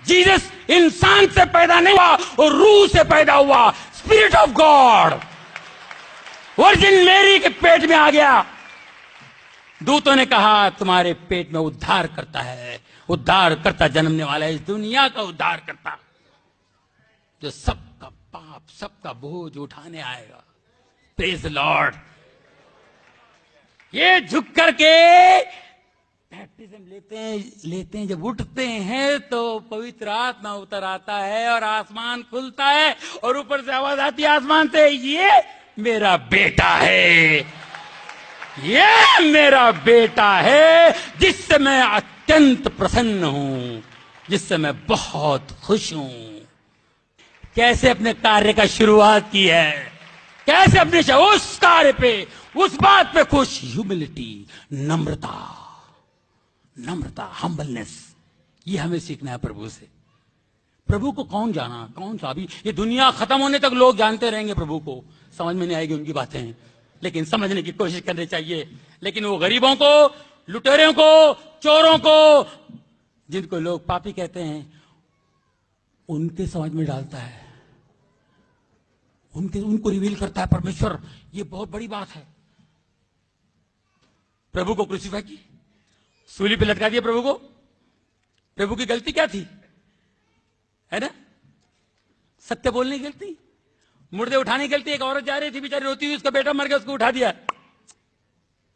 Jesus इंसान से पैदा नहीं हुआ और रूह से पैदा हुआ, स्पिरिट ऑफ गॉड वर्जिन मेरी के पेट में आ गया। दूतों ने कहा तुम्हारे पेट में उद्धार करता है, उद्धार करता जन्मने वाला है, इस दुनिया का उद्धार करता, जो सबका पाप सबका बोझ उठाने आएगा। Praise the Lord. ये झुक करके बैप्टिज्म लेते हैं, जब उठते हैं तो पवित्र आत्मा उतर आता है और आसमान खुलता है और ऊपर से आवाज आती है आसमान से, ये मेरा बेटा है, ये मेरा बेटा है जिससे मैं अत्यंत प्रसन्न हूं, जिससे मैं बहुत खुश हूं। कैसे अपने कार्य का शुरुआत की है, कैसे अपने उस कार्य पे, उस बात पे खुश। ह्यूमिलिटी, नम्रता, नम्रता, हम्बलनेस, ये हमें सीखना है प्रभु से। प्रभु को कौन जाना, कौन सा, अभी ये दुनिया खत्म होने तक लोग जानते रहेंगे प्रभु को, समझ में नहीं आएगी उनकी बातें, लेकिन समझने की कोशिश करनी चाहिए। लेकिन वो गरीबों को, लुटेरों को, चोरों को, जिनको लोग पापी कहते हैं, उनके समझ में डालता है, उनको रिवील करता है परमेश्वर। ये बहुत बड़ी बात है। प्रभु को क्रूसीफाई की, सूली पे लटका दिया प्रभु को। प्रभु की गलती क्या थी, है ना? सत्य बोलने की गलती, मुर्दे उठाने की गलती। एक औरत जा रही थी बेचारी रोती हुई, उसका बेटा मर गया, उसको उठा दिया।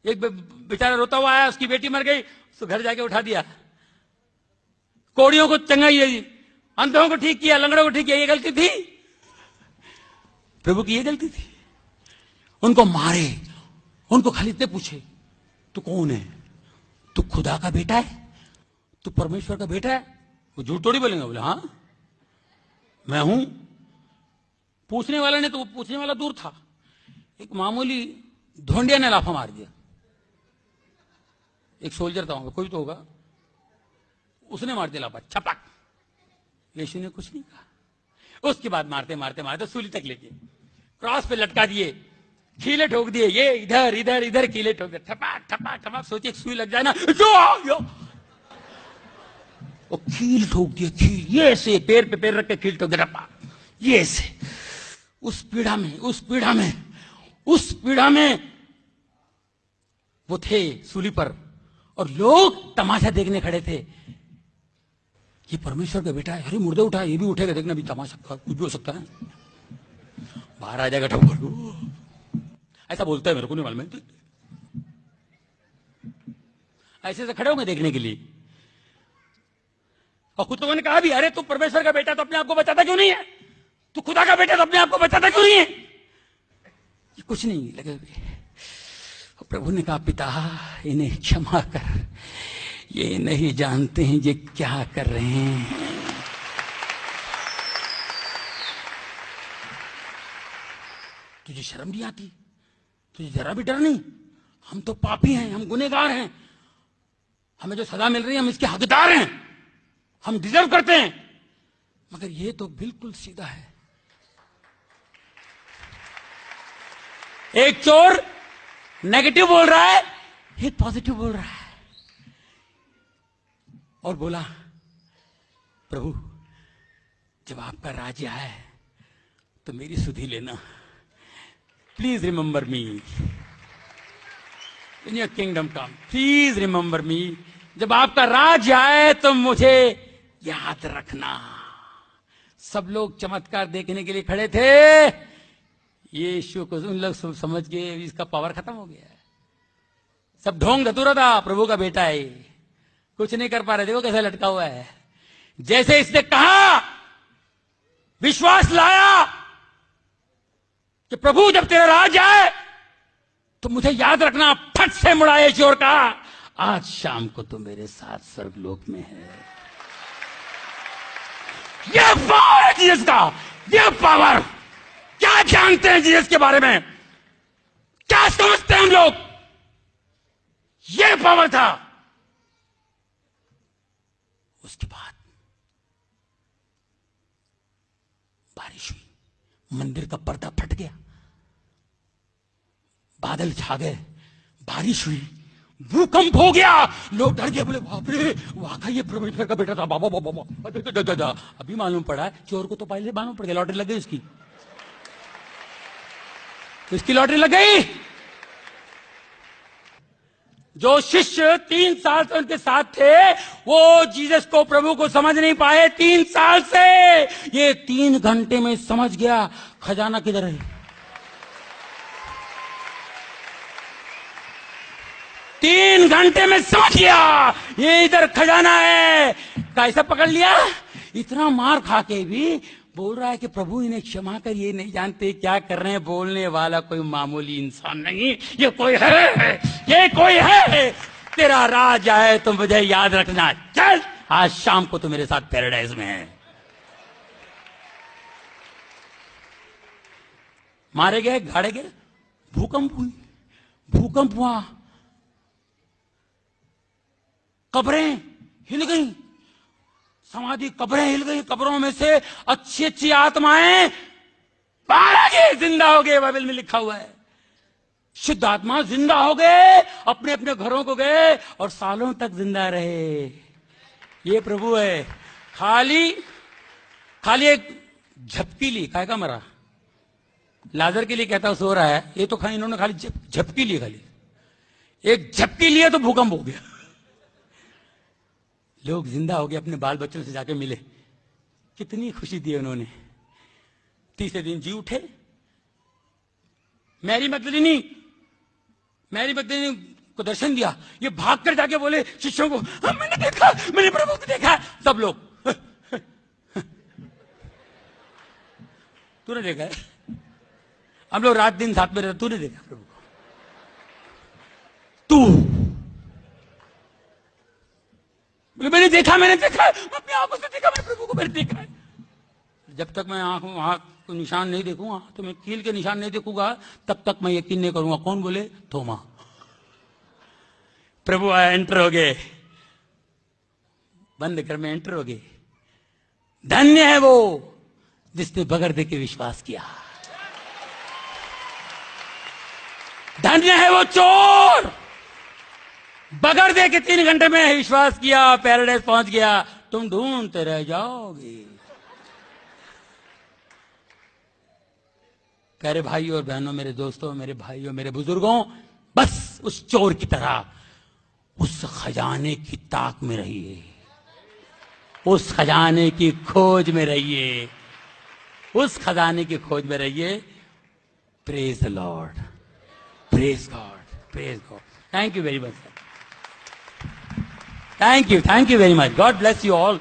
एक बेचारा रोता हुआ आया, उसकी बेटी मर गई, उसको घर जाके उठा दिया। कोड़ियों को चंगाई, अंधों को ठीक किया, लंगड़ों को ठीक किया। ये गलती थी प्रभु की, ये गलती थी। उनको मारे, उनको खाली इतने पूछे तू कौन है, तू खुदा का बेटा है, तू परमेश्वर का बेटा है? वो झूठ थोड़ी बोलेंगे, बोले हाँ मैं हूं। पूछने वाला ने तो, पूछने वाला दूर था, एक मामूली ढोंडिया ने लाफा मार दिया। एक सोल्जर था, कोई तो होगा, उसने मार दिया लाफा, छपक। यीशु ने कुछ नहीं कहा। उसके बाद मारते मारते मारते सूली तक लेके क्रॉस पे लटका दिए, खीले ठोक दिए, ये इधर इधर इधर खीले ठोक दिए, ठपाक ठपाक ठपाक। सोचिए सुई लग जाए ना, जो वो खील ठोक दिया, खील, ये से पैर पे पैर रख के खील ठोक दिया, ये से। उस पीड़ा में, उस पीड़ा में, उस पीड़ा में वो थे सूली पर, और लोग तमाशा देखने खड़े थे। ये परमेश्वर का बेटा है, अरे मुर्दे उठा, ये भी उठेगा, देखना भी तमाशा, कुछ भी हो सकता है, बाहर आ जाएगा ठोकर। ऐसा बोलता है, मेरे को नहीं मालूम है, ऐसे से खड़े होंगे देखने के लिए। और खुद तो मैंने कहा भी, अरे तू परमेश्वर का बेटा तो अपने आप को बचाता क्यों नहीं है, तू खुदा का बेटा तो अपने आप को बचाता क्यों नहीं है? ये कुछ नहीं लगे। प्रभु ने कहा, पिता इन्हें क्षमा कर, ये नहीं जानते हैं ये क्या कर रहे हैं। तुझे शर्म नहीं आती, तुझे जरा भी डर नहीं? हम तो पापी हैं, हम गुनहगार हैं, हमें जो सजा मिल रही है हम इसके हकदार हैं, हम डिजर्व करते हैं। मगर ये तो बिल्कुल सीधा है। एक चोर नेगेटिव बोल रहा है, एक पॉजिटिव बोल रहा है, और बोला, प्रभु जब आपका राज्य आए तो मेरी सुधि लेना, please remember me in your kingdom come, please remember मी। जब आपका राज्य आए तो मुझे याद रखना। सब लोग चमत्कार देखने के लिए खड़े थे। यीशु को उन लोग समझ गए इसका पावर खत्म हो गया है, सब ढोंग धतूरा था, प्रभु का बेटा है, कुछ नहीं कर पा रहे, देखो कैसे लटका हुआ है। जैसे इसने कहा, विश्वास लाया कि प्रभु जब तेरा राज आए तो मुझे याद रखना, फट से मुड़ाए चोर का, आज शाम को तो मेरे साथ स्वर्गलोक में है। यह पावर है जीसस का, यह पावर। क्या जानते हैं जीसस के बारे में, क्या समझते हैं हम लोग? यह पावर था। उसके बाद बारिश हुई, मंदिर का पर्दा फट गया, बादल छा गए, बारिश हुई, भूकंप हो गया, लोग डर गए, बोले बाप रे, वाकई ये परमेश्वर का बेटा था, बाबा बाबा बाबा। अभी मालूम पड़ा चोर को तो पहले मालूम पड़ गया, लॉटरी लग गई उसकी, इसकी लॉटरी लग गई। जो शिष्य 3 साल से उनके साथ थे, वो जीसस को, प्रभु को समझ नहीं पाए 3 साल से। ये 3 घंटे में समझ गया खजाना किधर है। 3 घंटे में समझ गया ये इधर खजाना है। कैसा पकड़ लिया? इतना मार खा के भी बोल रहा है कि प्रभु इन्हें क्षमा कर, ये नहीं जानते क्या कर रहे हैं। बोलने वाला कोई मामूली इंसान नहीं, ये कोई है, ये कोई है। तेरा राज आए तो मुझे याद रखना। चल, आज शाम को तो मेरे साथ पैराडाइज में है। मारे गए, गाड़े गए, भूकंप हुआ, कब्रें हिल गई, समाधि कब्रें हिल गई, कब्रों में से अच्छी अच्छी आत्माएं बाहर आ गई, जिंदा हो गए। बाइबल में लिखा हुआ है शुद्ध आत्मा जिंदा हो गए, अपने अपने घरों को गए और सालों तक जिंदा रहे। ये प्रभु है। खाली एक झपकी ली, काय का मरा, लाजर के लिए कहता सो रहा है, ये तो खाली इन्होंने खाली झपकी ली, खाली एक झपकी लिया तो भूकंप हो गया। लोग जिंदा हो गए, अपने बाल बच्चों से जाके मिले, कितनी खुशी दी उन्होंने। तीसरे दिन जी उठे। मैरी मगदलीनी को दर्शन दिया, ये भाग कर जाके बोले शिष्यों को, मैंने देखा, मैंने प्रभु को देखा। सब लोग तूने देखा है? हम लोग रात दिन साथ में रहते, तूने देखा प्रभु को? तू? मैंने देखा, मैं अपनी आंखों से देखा, मैंने प्रभु को मैंने देखा है। जब तक मैं आंख को निशान नहीं देखूंगा, तो मैं कील के निशान नहीं देखूंगा, तब तक मैं यकीन नहीं करूंगा। कौन बोले? थोमा। प्रभु आया, एंटर हो गए, बंद घर में एंटर हो गए। धन्य है वो जिसने बगैर देखे विश्वास किया। धन्य है वो चोर, बगैर देखे 3 घंटे में विश्वास किया, पैराडाइज पहुंच गया। तुम ढूंढते रह जाओगे। प्यारे भाइयों और बहनों, मेरे दोस्तों, मेरे भाइयों, मेरे बुजुर्गों, बस उस चोर की तरह उस खजाने की ताक में रहिए, उस खजाने की खोज में रहिए, उस खजाने की खोज में रहिए। Praise the Lord, praise God, praise God. Thank you very much. Thank you very much. God bless you all.